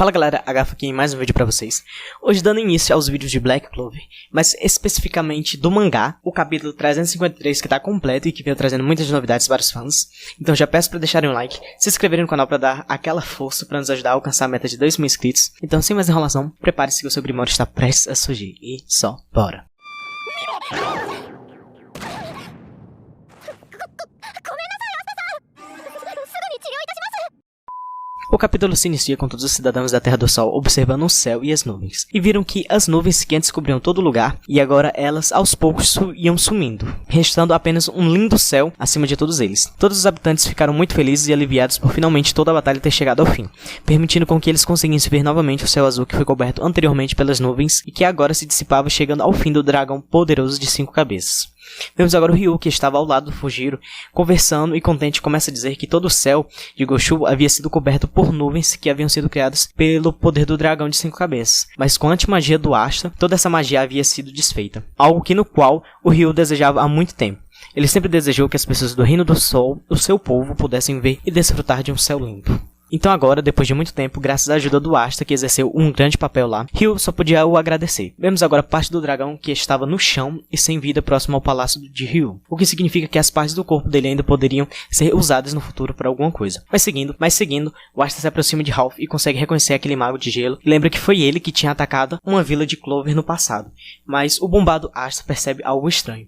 Fala galera, Agafa aqui em mais um vídeo pra vocês. Hoje dando início aos vídeos de Black Clover, mas especificamente do mangá, o capítulo 353 que tá completo e que veio trazendo muitas novidades para os fãs. Então já peço pra deixarem um like, se inscreverem no canal pra dar aquela força pra nos ajudar a alcançar a meta de 2.000 inscritos. Então sem mais enrolação, prepare-se que o seu Grimório está prestes a surgir e só bora! O capítulo se inicia com todos os cidadãos da Terra do Sol observando o céu e as nuvens, e viram que as nuvens que antes cobriam todo lugar, e agora elas aos poucos iam sumindo, restando apenas um lindo céu acima de todos eles. Todos os habitantes ficaram muito felizes e aliviados por finalmente toda a batalha ter chegado ao fim, permitindo com que eles conseguissem ver novamente o céu azul que foi coberto anteriormente pelas nuvens e que agora se dissipava, chegando ao fim do dragão poderoso de 5 cabeças. Vemos agora o Ryu, que estava ao lado do Fujiro, conversando e contente começa a dizer que todo o céu de Goshu havia sido coberto por nuvens que haviam sido criadas pelo poder do dragão de 5 cabeças. Mas com a antimagia do Asta, toda essa magia havia sido desfeita, algo que no qual o Ryu desejava há muito tempo. Ele sempre desejou que as pessoas do Reino do Sol, o seu povo, pudessem ver e desfrutar de um céu limpo. Então agora, depois de muito tempo, graças à ajuda do Asta, que exerceu um grande papel lá, Ryu só podia o agradecer. Vemos agora parte do dragão que estava no chão e sem vida próximo ao palácio de Ryu, o que significa que as partes do corpo dele ainda poderiam ser usadas no futuro para alguma coisa. Mas seguindo, o Asta se aproxima de Ralph e consegue reconhecer aquele mago de gelo e lembra que foi ele que tinha atacado uma vila de Clover no passado. Mas o bombado Asta percebe algo estranho.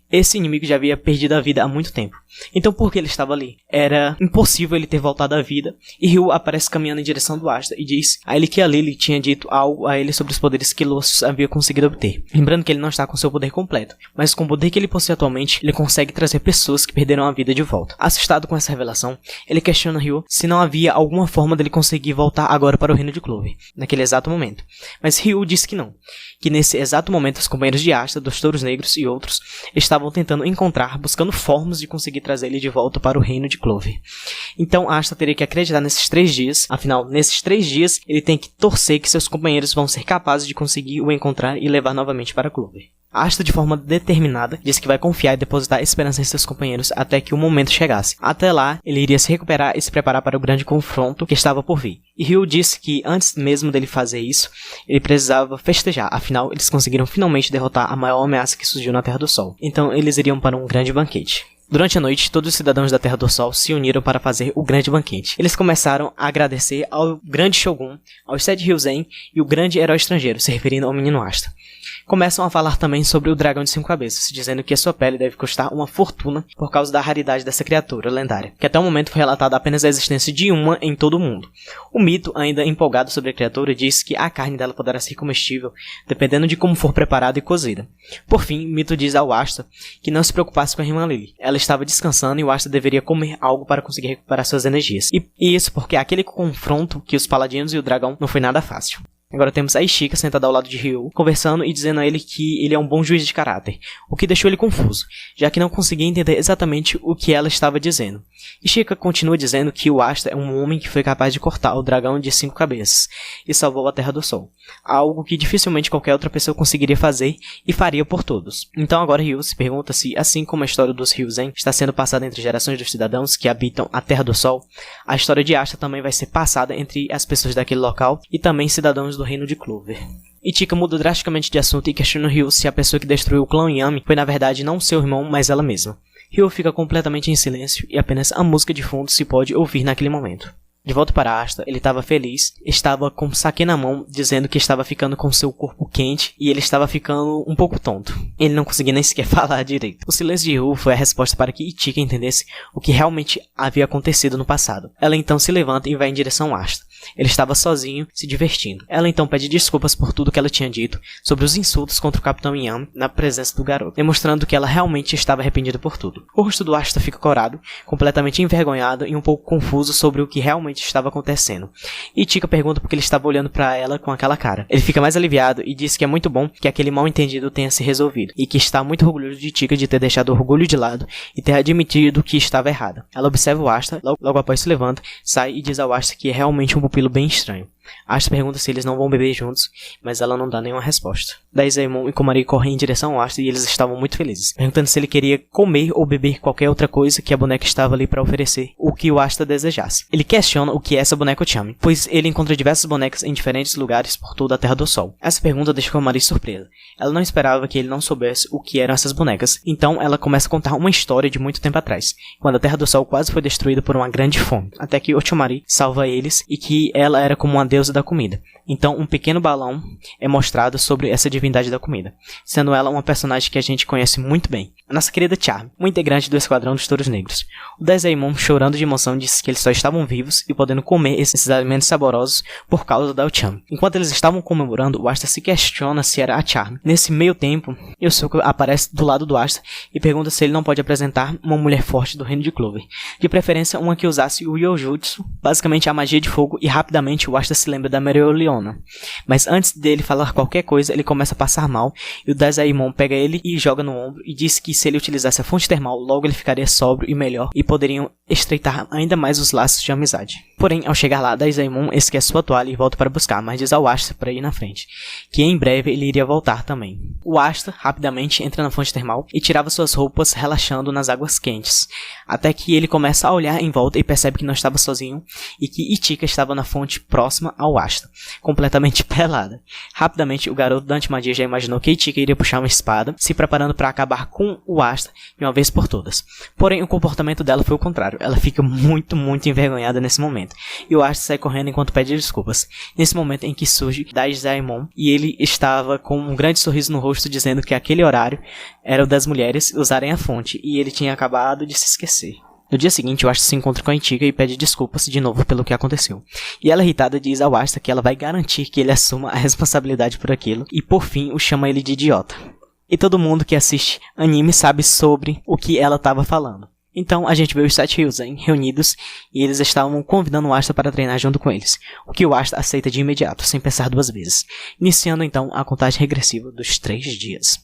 Esse inimigo já havia perdido a vida há muito tempo. Então por que ele estava ali? Era impossível ele ter voltado à vida. E Ryu aparece caminhando em direção do Asta e diz a ele que a Lily tinha dito algo a ele sobre os poderes que Lucius havia conseguido obter. Lembrando que ele não está com seu poder completo, mas com o poder que ele possui atualmente, ele consegue trazer pessoas que perderam a vida de volta. Assustado com essa revelação, ele questiona Ryu se não havia alguma forma dele conseguir voltar agora para o reino de Clover, naquele exato momento. Mas Ryu diz que não, que nesse exato momento os companheiros de Asta, dos Touros Negros e outros, estavam tentando buscando formas de conseguir trazer ele de volta para o reino de Clover. Então Asta teria que acreditar nesses 3 dias, afinal, nesses 3 dias ele tem que torcer que seus companheiros vão ser capazes de conseguir o encontrar e levar novamente para Clover. Asta, de forma determinada, disse que vai confiar e depositar esperança em seus companheiros até que o momento chegasse. Até lá, ele iria se recuperar e se preparar para o grande confronto que estava por vir. E Ryu disse que antes mesmo dele fazer isso, ele precisava festejar, afinal, eles conseguiram finalmente derrotar a maior ameaça que surgiu na Terra do Sol. Então, eles iriam para um grande banquete. Durante a noite, todos os cidadãos da Terra do Sol se uniram para fazer o grande banquete. Eles começaram a agradecer ao grande Shogun, aos 7 Ryuzen e o grande herói estrangeiro, se referindo ao menino Asta. Começam a falar também sobre o dragão de 5 cabeças, dizendo que a sua pele deve custar uma fortuna por causa da raridade dessa criatura lendária, que até o momento foi relatada apenas a existência de uma em todo o mundo. O Mito, ainda empolgado sobre a criatura, diz que a carne dela poderá ser comestível, dependendo de como for preparada e cozida. Por fim, Mito diz ao Asta que não se preocupasse com a irmã Lily. Ela estava descansando e o Asta deveria comer algo para conseguir recuperar suas energias. E isso porque aquele confronto que os paladinos e o dragão não foi nada fácil. Agora temos a Ishika sentada ao lado de Ryu, conversando e dizendo a ele que ele é um bom juiz de caráter, o que deixou ele confuso, já que não conseguia entender exatamente o que ela estava dizendo. Ishika continua dizendo que o Asta é um homem que foi capaz de cortar o dragão de 5 cabeças e salvou a Terra do Sol, algo que dificilmente qualquer outra pessoa conseguiria fazer e faria por todos. Então agora Ryu se pergunta se, assim como a história dos Ryuzen está sendo passada entre gerações dos cidadãos que habitam a Terra do Sol, a história de Asta também vai ser passada entre as pessoas daquele local e também cidadãos do reino de Clover. Ichika muda drasticamente de assunto e questiona Ryu se a pessoa que destruiu o clã Yami foi na verdade não seu irmão, mas ela mesma. Ryu fica completamente em silêncio e apenas a música de fundo se pode ouvir naquele momento. De volta para Asta, ele estava feliz, estava com o sake na mão, dizendo que estava ficando com seu corpo quente e ele estava ficando um pouco tonto. Ele não conseguia nem sequer falar direito. O silêncio de Ryu foi a resposta para que Ichika entendesse o que realmente havia acontecido no passado. Ela então se levanta e vai em direção a Asta. Ele estava sozinho, se divertindo. Ela então pede desculpas por tudo que ela tinha dito sobre os insultos contra o Capitão Yami na presença do garoto, demonstrando que ela realmente estava arrependida por tudo. O rosto do Asta fica corado, completamente envergonhado e um pouco confuso sobre o que realmente estava acontecendo. E Ichika pergunta por que ele estava olhando para ela com aquela cara. Ele fica mais aliviado e diz que é muito bom que aquele mal-entendido tenha se resolvido e que está muito orgulhoso de Ichika de ter deixado o orgulho de lado e ter admitido que estava errada. Ela observa o Asta, logo após se levanta, sai e diz ao Asta que é realmente um pupilo bem estranho. Asta pergunta se eles não vão beber juntos, mas ela não dá nenhuma resposta. Daí Zaemon e Komari correm em direção ao Asta e eles estavam muito felizes, perguntando se ele queria comer ou beber qualquer outra coisa que a boneca estava ali para oferecer, o que o Asta desejasse. Ele questiona o que é essa boneca Ochami, pois ele encontra diversas bonecas em diferentes lugares por toda a Terra do Sol. Essa pergunta deixa Komari surpresa. Ela não esperava que ele não soubesse o que eram essas bonecas, então ela começa a contar uma história de muito tempo atrás, quando a Terra do Sol quase foi destruída por uma grande fome, até que Ochomari salva eles e que ela era como uma deusa da comida. Então um pequeno balão é mostrado sobre essa divindade da comida, sendo ela uma personagem que a gente conhece muito bem. A nossa querida Charm, uma integrante do Esquadrão dos Touros Negros. O Daezaemon, chorando de emoção, disse que eles só estavam vivos e podendo comer esses alimentos saborosos por causa da Ochami. Enquanto eles estavam comemorando, o Asta se questiona se era a Charm. Nesse meio tempo, Yosuke aparece do lado do Asta e pergunta se ele não pode apresentar uma mulher forte do reino de Clover, de preferência uma que usasse o Yojutsu, basicamente a magia de fogo, e rapidamente o Asta se lembra da Mereoleona. Mas antes dele falar qualquer coisa, ele começa a passar mal e o Daezaemon pega ele e joga no ombro e diz que se ele utilizasse a fonte termal, logo ele ficaria sóbrio e melhor e poderiam estreitar ainda mais os laços de amizade. Porém, ao chegar lá, Daezaemon esquece sua toalha e volta para buscar, mas diz ao Asta para ir na frente, que em breve ele iria voltar também. O Asta rapidamente entra na fonte termal e tirava suas roupas relaxando nas águas quentes, até que ele começa a olhar em volta e percebe que não estava sozinho e que Ichika estava na fonte próxima ao Asta, completamente pelada. Rapidamente, o garoto da antimagia já imaginou que Ichika iria puxar uma espada, se preparando para acabar com o Asta de uma vez por todas. Porém, o comportamento dela foi o contrário. Ela fica muito envergonhada nesse momento, e o Asta sai correndo enquanto pede desculpas. Nesse momento em que surge Daezaemon, e ele estava com um grande sorriso no rosto, dizendo que aquele horário era o das mulheres usarem a fonte, e ele tinha acabado de se esquecer. No dia seguinte, o Asta se encontra com a Ichika e pede desculpas de novo pelo que aconteceu. E ela, irritada, diz ao Asta que ela vai garantir que ele assuma a responsabilidade por aquilo, e por fim o chama ele de idiota. E todo mundo que assiste anime sabe sobre o que ela estava falando. Então a gente vê os 7 Ryuzen reunidos e eles estavam convidando o Asta para treinar junto com eles, o que o Asta aceita de imediato, sem pensar 2 vezes, iniciando então a contagem regressiva dos 3 dias.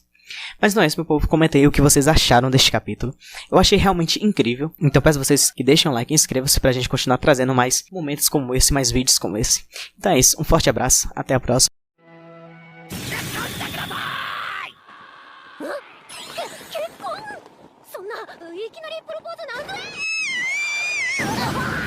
Mas não é isso, meu povo. Comentem aí o que vocês acharam deste capítulo. Eu achei realmente incrível, então peço a vocês que deixem um like e inscrevam-se pra gente continuar trazendo mais momentos como esse, mais vídeos como esse. Então é isso, um forte abraço, até a próxima. いきなりプロポーズなんて